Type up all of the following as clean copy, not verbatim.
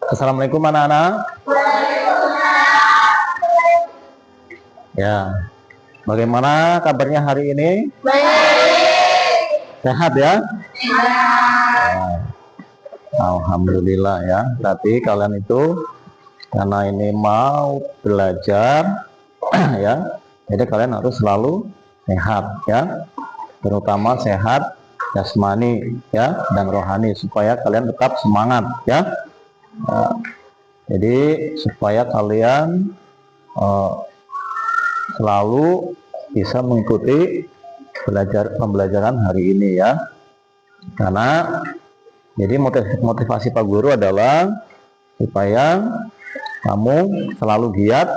Assalamualaikum anak-anak. Ya, bagaimana kabarnya hari ini? Baik. Sehat ya? Ya. Alhamdulillah ya. Berarti kalian itu karena ini mau belajar ya, jadi kalian harus selalu sehat ya, terutama sehat jasmani ya dan rohani supaya kalian tetap semangat ya. Jadi supaya kalian selalu bisa mengikuti pembelajaran hari ini ya, karena jadi motivasi Pak Guru adalah supaya kamu selalu giat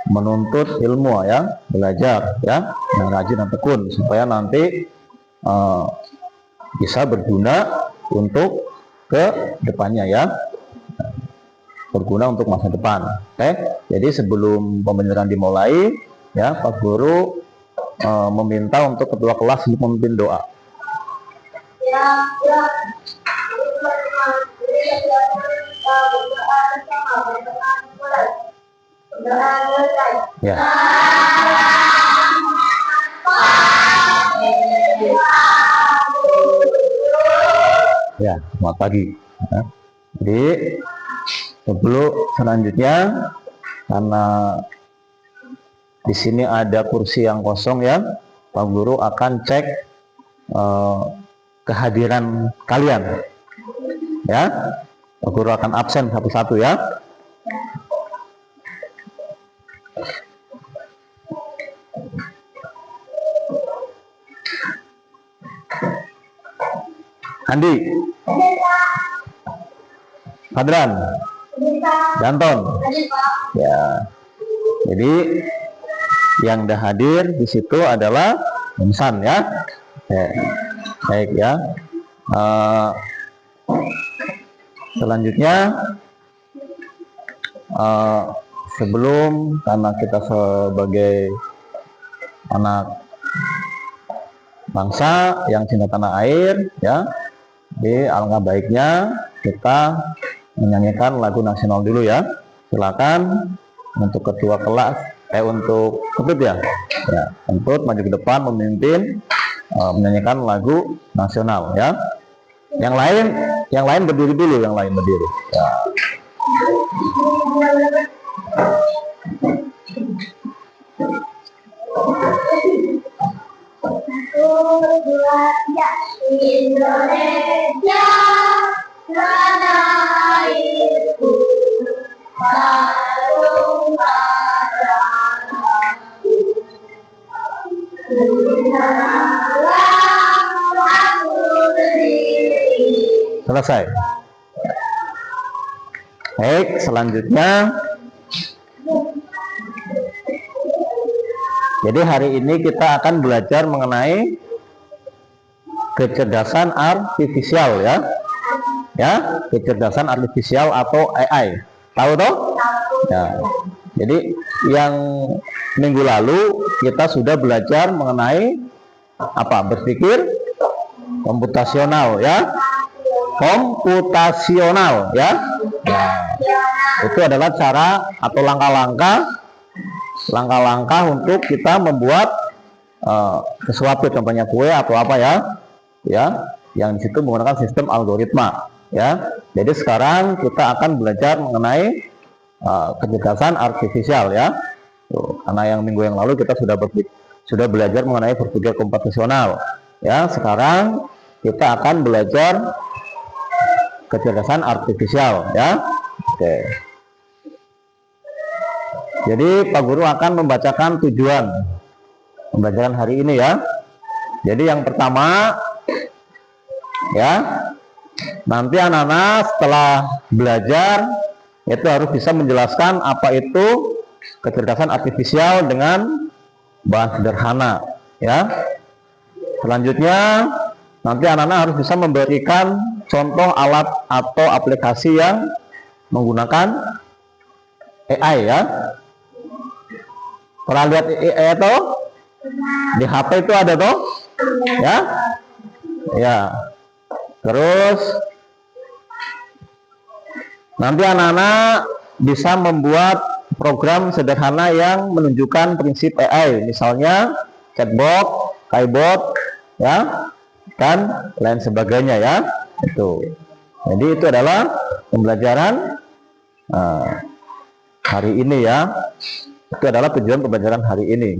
menuntut ilmu ya, belajar ya, yang rajin dan tekun supaya nanti bisa berguna untuk ke depannya ya, berguna untuk masa depan. Oke, jadi sebelum pembelajaran dimulai ya, Pak Guru meminta untuk ketua kelas untuk memimpin doa. Ya. Ya, selamat pagi. Ya. Jadi sebelum selanjutnya, karena di sini ada kursi yang kosong ya, Pak Guru akan cek kehadiran kalian ya. Pak Guru akan absen satu-satu ya. Andi, Hadran, Danton ya. Jadi yang dah hadir di situ adalah Insan ya. Baik ya. Selanjutnya sebelum, karena kita sebagai anak bangsa yang cinta tanah air ya, jadi alangkah baiknya kita menyanyikan lagu nasional dulu ya. Silakan untuk ketua kelas untuk Ketut ya, Ketut maju ke depan memimpin menyanyikan lagu nasional ya. Yang lain berdiri dulu, yang lain berdiri ya. Indonesia tanah airku, harum padaku, aku berdiri. Selesai. Baik, selanjutnya. Jadi hari ini kita akan belajar mengenai kecerdasan artifisial ya. Ya, kecerdasan artifisial atau AI. Tahu toh? Ya. Jadi yang minggu lalu kita sudah belajar mengenai apa? Berpikir komputasional ya. Komputasional ya. Itu adalah cara atau langkah-langkah untuk kita membuat sesuatu, contohnya kue atau apa ya, yang disitu menggunakan sistem algoritma ya. Jadi sekarang kita akan belajar mengenai kecerdasan artifisial ya. Karena yang minggu yang lalu kita sudah belajar mengenai berpikir komputasional ya. Sekarang kita akan belajar kecerdasan artifisial ya. Oke. Jadi Pak Guru akan membacakan tujuan pembelajaran hari ini ya. Jadi yang pertama ya, nanti anak-anak setelah belajar itu harus bisa menjelaskan apa itu kecerdasan artifisial dengan bahan sederhana ya. Selanjutnya nanti anak-anak harus bisa memberikan contoh alat atau aplikasi yang menggunakan AI ya. Pernah lihat AI itu? Di HP itu ada tuh? Ya? Ya. Terus Nanti anak-anak bisa membuat program sederhana yang menunjukkan prinsip AI, misalnya chatbot, KaiBot, ya, dan lain sebagainya ya. Itu. Jadi itu adalah pembelajaran hari ini ya. Itu adalah tujuan pembelajaran hari ini.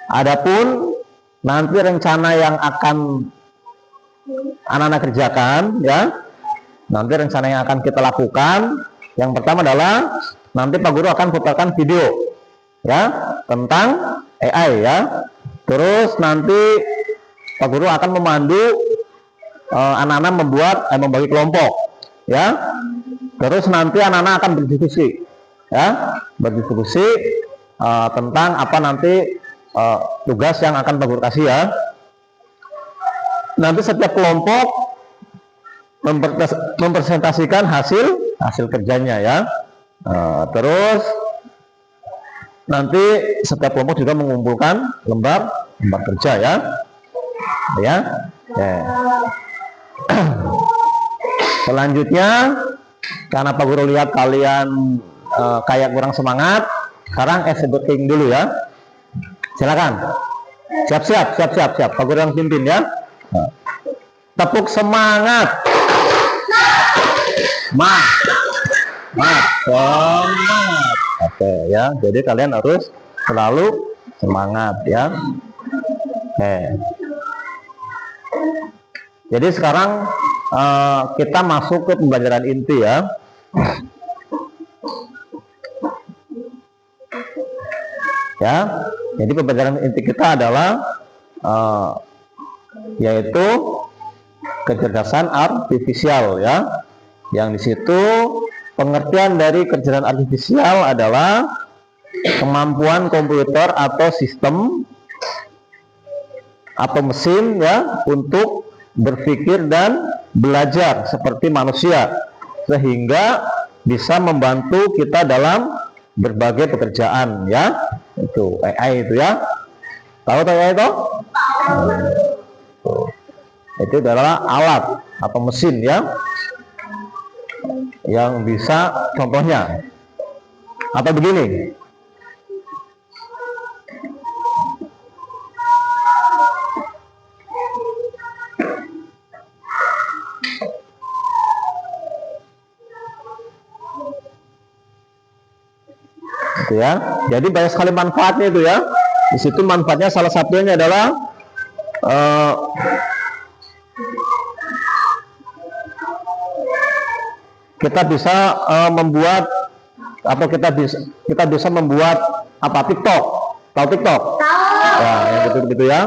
Adapun nanti rencana yang akan anak-anak kerjakan ya, nanti rencana yang akan kita lakukan, yang pertama adalah nanti Pak Guru akan putarkan video ya tentang AI ya. Terus nanti Pak Guru akan memandu anak-anak membagi kelompok ya. Terus nanti anak-anak akan berdiskusi ya, berdiskusi tentang apa nanti tugas yang akan Pak Guru kasih ya. Nanti setiap kelompok mempresentasikan hasil kerjanya ya. Terus nanti setiap kelompok juga mengumpulkan lembar kerja ya. Ya. Selanjutnya, karena Pak Guru lihat kalian kayak kurang semangat, sekarang exhibiting dulu ya. Silakan. Siap. Pak Guru yang pimpin ya. Tepuk semangat. Semangat. Oke ya. Jadi kalian harus selalu semangat ya. Jadi sekarang kita masuk ke pembelajaran inti ya. Ya, jadi pembelajaran inti kita adalah yaitu kecerdasan artifisial ya. Yang di situ pengertian dari kecerdasan artifisial adalah kemampuan komputer atau sistem atau mesin ya untuk berpikir dan belajar seperti manusia sehingga bisa membantu kita dalam berbagai pekerjaan ya. Itu AI itu ya. Tahu AI itu? Itu adalah alat atau mesin ya yang bisa, contohnya atau begini. Itu ya. Jadi banyak sekali manfaatnya itu ya. Di situ manfaatnya salah satunya adalah kita bisa membuat atau kita bisa membuat apa TikTok. Tahu TikTok? Ya, yang gitu ya.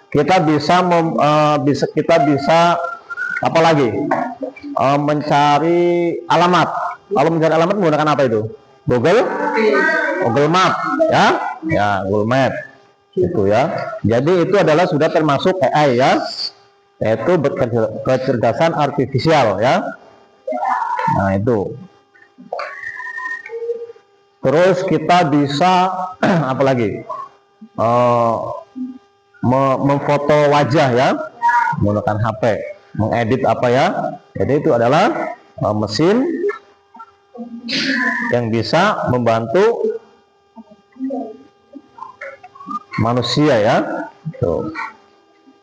Kita bisa apa lagi? Mencari alamat. Kalau mencari alamat menggunakan apa itu? Google Map ya, Google Map itu ya. Jadi itu adalah sudah termasuk AI ya, yaitu kecerdasan artifisial ya. Nah itu. Terus kita bisa apa lagi? Memfoto wajah ya, menggunakan HP, mengedit apa ya. Jadi itu adalah mesin yang bisa membantu manusia ya. Tuh.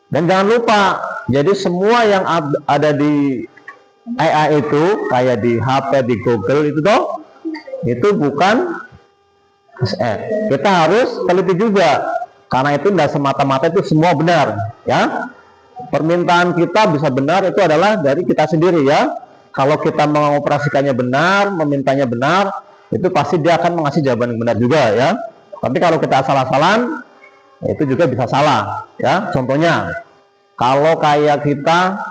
Dan jangan lupa, jadi semua yang ada di AI itu kayak di HP, di Google itu toh, itu bukan kita harus teliti juga, karena itu tidak semata-mata itu semua benar ya. Permintaan kita bisa benar itu adalah dari kita sendiri ya. Kalau kita mengoperasikannya benar, memintanya benar, itu pasti dia akan mengasih jawaban yang benar juga ya. Tapi kalau kita asal-asalan, itu juga bisa salah ya. Contohnya, kalau kayak kita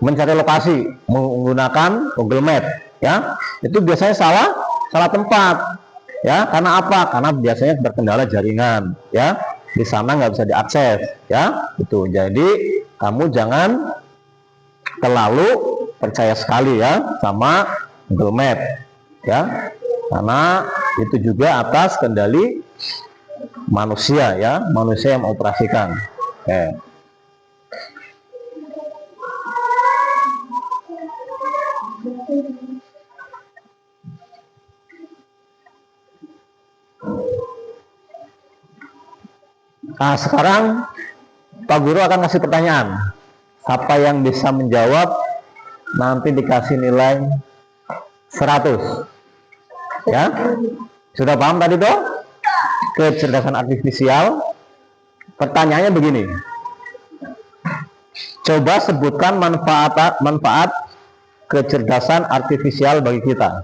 mencari lokasi menggunakan Google Map ya, itu biasanya salah tempat ya. Karena apa? Karena biasanya berkendala jaringan ya. Di sana nggak bisa diakses ya. Itu. Jadi kamu jangan terlalu percaya sekali ya sama Google Map ya, karena itu juga atas kendali manusia ya, manusia yang mengoperasikan. Oke. Nah, sekarang Pak Guru akan kasih pertanyaan. Siapa yang bisa menjawab nanti dikasih nilai 100. Ya. Sudah paham tadi toh? Kecerdasan artifisial. Pertanyaannya begini. Coba sebutkan manfaat kecerdasan artifisial bagi kita.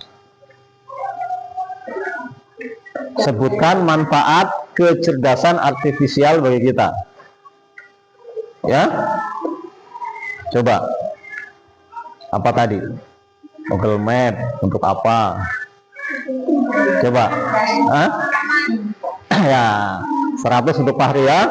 Sebutkan manfaat kecerdasan artifisial bagi kita. Ya. Coba. Apa tadi? Google Map untuk apa? Coba. Hah? Ya, 100 untuk Fahri ya.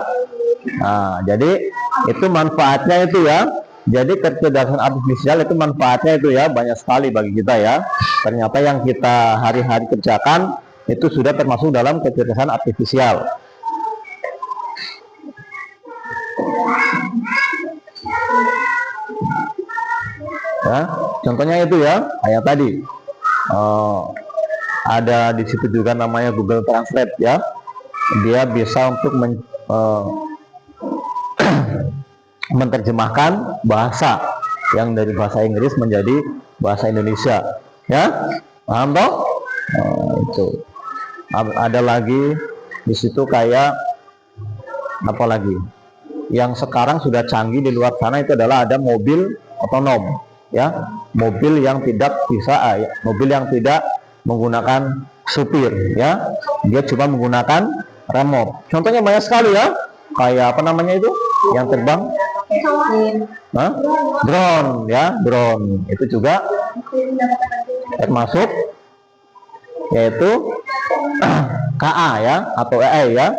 Nah, jadi itu manfaatnya itu ya. Jadi kecerdasan artifisial itu manfaatnya itu ya banyak sekali bagi kita ya. Ternyata yang kita hari-hari kerjakan itu sudah termasuk dalam kecerdasan artifisial. Ya, contohnya itu ya, kayak tadi. Ada di situ juga namanya Google Translate ya. Dia bisa untuk menerjemahkan bahasa yang dari bahasa Inggris menjadi bahasa Indonesia. Ya, paham toh? Itu. Ada lagi di situ kayak apa lagi? Yang sekarang sudah canggih di luar sana itu adalah ada mobil otonom, ya, mobil yang tidak bisa, mobil yang tidak menggunakan supir, ya, dia cuma menggunakan remote. Contohnya banyak sekali ya, kayak apa namanya itu, yang terbang, drone, ya, drone itu juga termasuk yaitu KA ya atau AI ya,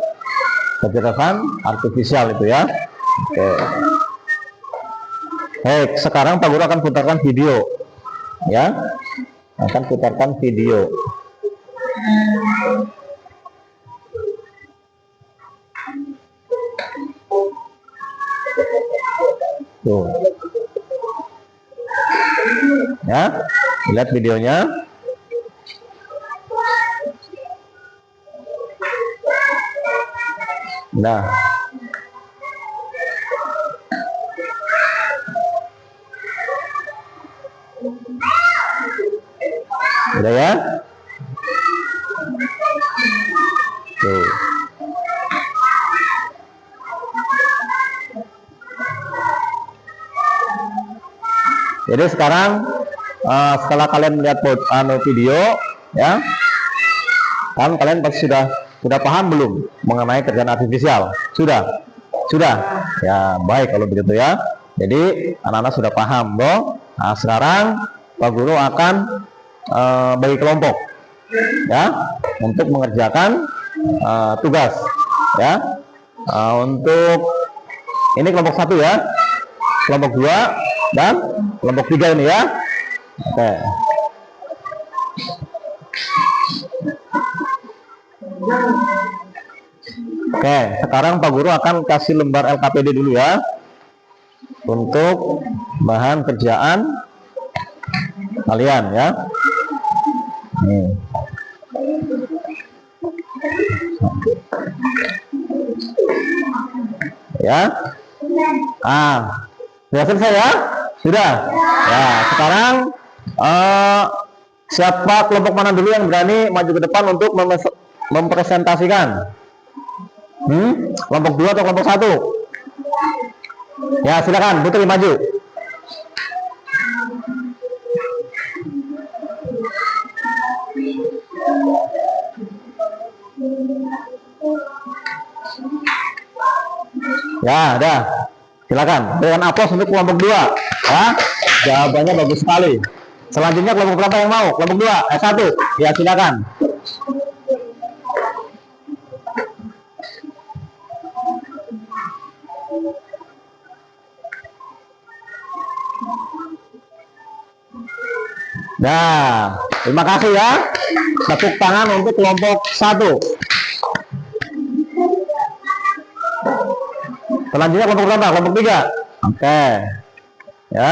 kecerdasan artifisial itu ya. Oke. Baik, sekarang Pak Guru akan putarkan video ya, akan putarkan video. Tuh. Ya, lihat videonya. Nah, udah ya. Tuh. Jadi sekarang setelah kalian melihat video ya, kan kalian pasti sudah paham belum mengenai kerjaan artifisial? Sudah? Ya, baik kalau begitu ya. Jadi anak-anak sudah paham loh. Nah, sekarang Pak Guru akan bagi kelompok ya untuk mengerjakan tugas ya. Untuk ini kelompok 1 ya, kelompok 2 dan kelompok 3 ini ya. Oke. Oke, sekarang Pak Guru akan kasih lembar LKPD dulu ya untuk bahan kerjaan kalian ya. Nih. Ya. Sudah selesai ya? Sudah. Ya, sekarang siapa kelompok mana dulu yang berani maju ke depan untuk mempresentasikan? Kelompok 2 atau kelompok 1? Ya, silakan Putri maju. Ya, dah. Silakan. Dengan aplaus untuk kelompok 2. Ya, jawabannya bagus sekali. Selanjutnya kelompok berapa yang mau? Kelompok 2, 1. Ya, silakan. Nah, terima kasih ya. Tepuk tangan untuk kelompok 1. Selanjutnya kelompok berapa? Kelompok 3. Oke. Ya.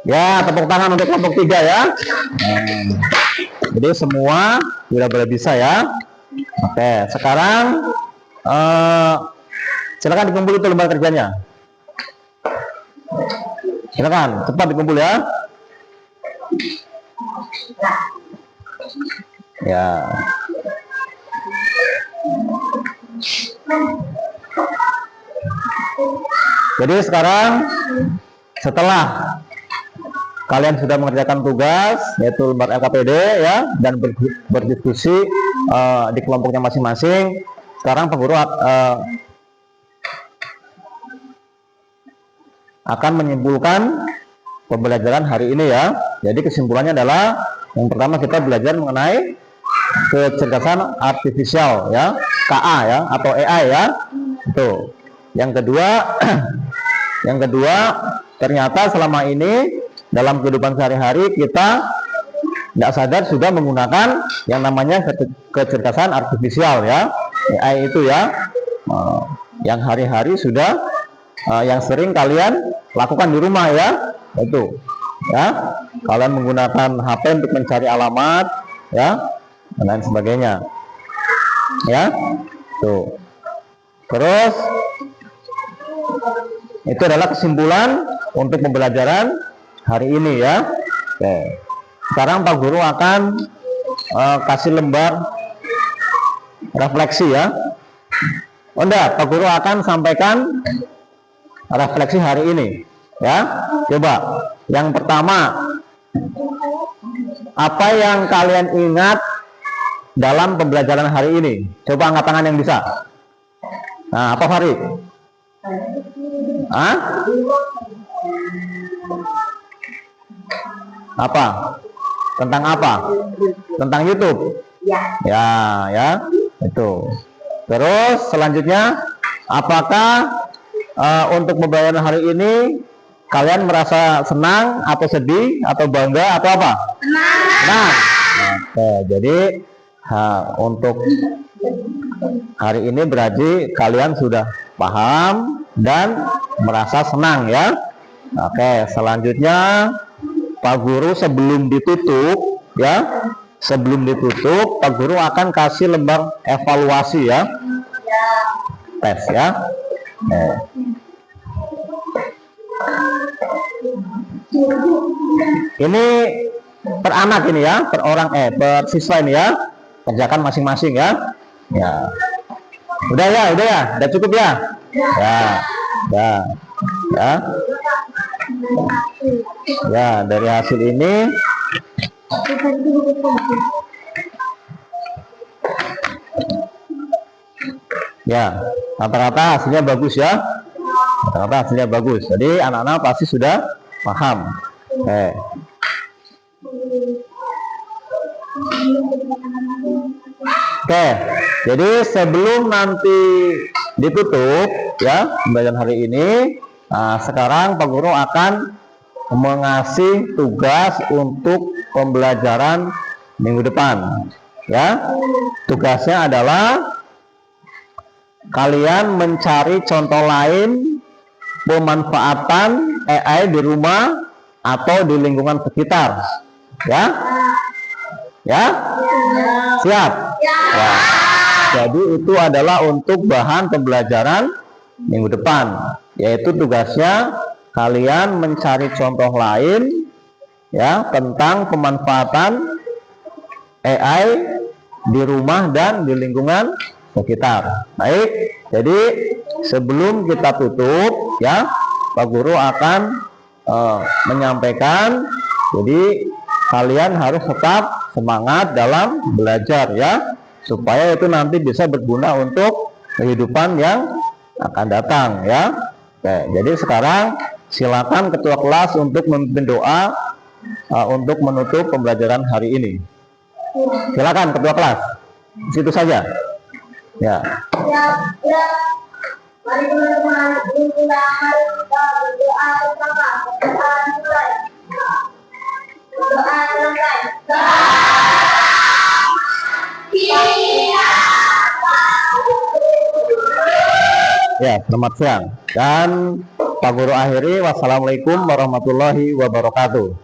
Ya, tepuk tangan untuk kelompok 3 ya. Jadi semua sudah bisa ya. Oke, sekarang silakan dikumpul itu lembar kerjanya. Silakan, cepat dikumpul ya. Ya. Jadi sekarang setelah kalian sudah mengerjakan tugas yaitu lembar LKPD ya dan berdiskusi di kelompoknya masing-masing, sekarang Pak Guru akan menyimpulkan pembelajaran hari ini ya. Jadi kesimpulannya adalah yang pertama kita belajar mengenai kecerdasan artifisial ya, KA ya atau AI ya. Itu. Yang kedua ternyata selama ini dalam kehidupan sehari-hari kita tidak sadar sudah menggunakan yang namanya kecerdasan artifisial ya, AI itu ya, yang hari-hari sudah yang sering kalian lakukan di rumah ya, itu ya, kalian menggunakan HP untuk mencari alamat ya dan lain sebagainya ya. Tuh. Terus itu adalah kesimpulan untuk pembelajaran hari ini ya. Oke. Sekarang Pak Guru akan kasih lembar refleksi ya. Oh enggak, Pak Guru akan sampaikan refleksi hari ini ya. Coba yang pertama, apa yang kalian ingat dalam pembelajaran hari ini? Coba angkat tangan yang bisa. Nah, apa Farid? Hah? Apa? Tentang apa? Tentang YouTube? Ya, ya, itu. Terus selanjutnya, apakah untuk pembelajaran hari ini kalian merasa senang atau sedih atau bangga atau apa? Senang. Oke, jadi untuk hari ini berarti kalian sudah paham dan merasa senang ya. Oke, selanjutnya Pak Guru sebelum ditutup ya, sebelum ditutup Pak Guru akan kasih lembar evaluasi ya, tes ya. Ini per anak ini ya, per orang per siswa ini ya, kerjakan masing-masing ya. Ya, udah ya, udah cukup ya. Ya, dari hasil ini ya rata-rata hasilnya bagus ya, rata-rata hasilnya bagus. Jadi anak-anak pasti sudah paham. Oke, jadi sebelum nanti ditutup ya pembelajaran hari ini, sekarang Pak Guru akan mengasih tugas untuk pembelajaran minggu depan ya. Tugasnya adalah kalian mencari contoh lain pemanfaatan AI di rumah atau di lingkungan sekitar ya. Ya? Siap? Ya. Jadi itu adalah untuk bahan pembelajaran minggu depan, yaitu tugasnya kalian mencari contoh lain ya tentang pemanfaatan AI di rumah dan di lingkungan sekitar. Baik, jadi sebelum kita tutup ya, Pak Guru akan menyampaikan, jadi kalian harus tetap semangat dalam belajar ya, supaya itu nanti bisa berguna untuk kehidupan yang akan datang ya. Oke, jadi sekarang silakan ketua kelas untuk memimpin doa untuk menutup pembelajaran hari ini. Silakan ketua kelas. Situ saja. Ya. Mari teman-teman, kita berdoa bersama. Doa selesai. Ya, selamat siang. Dan Pak Guru akhiri, wassalamualaikum warahmatullahi wabarakatuh.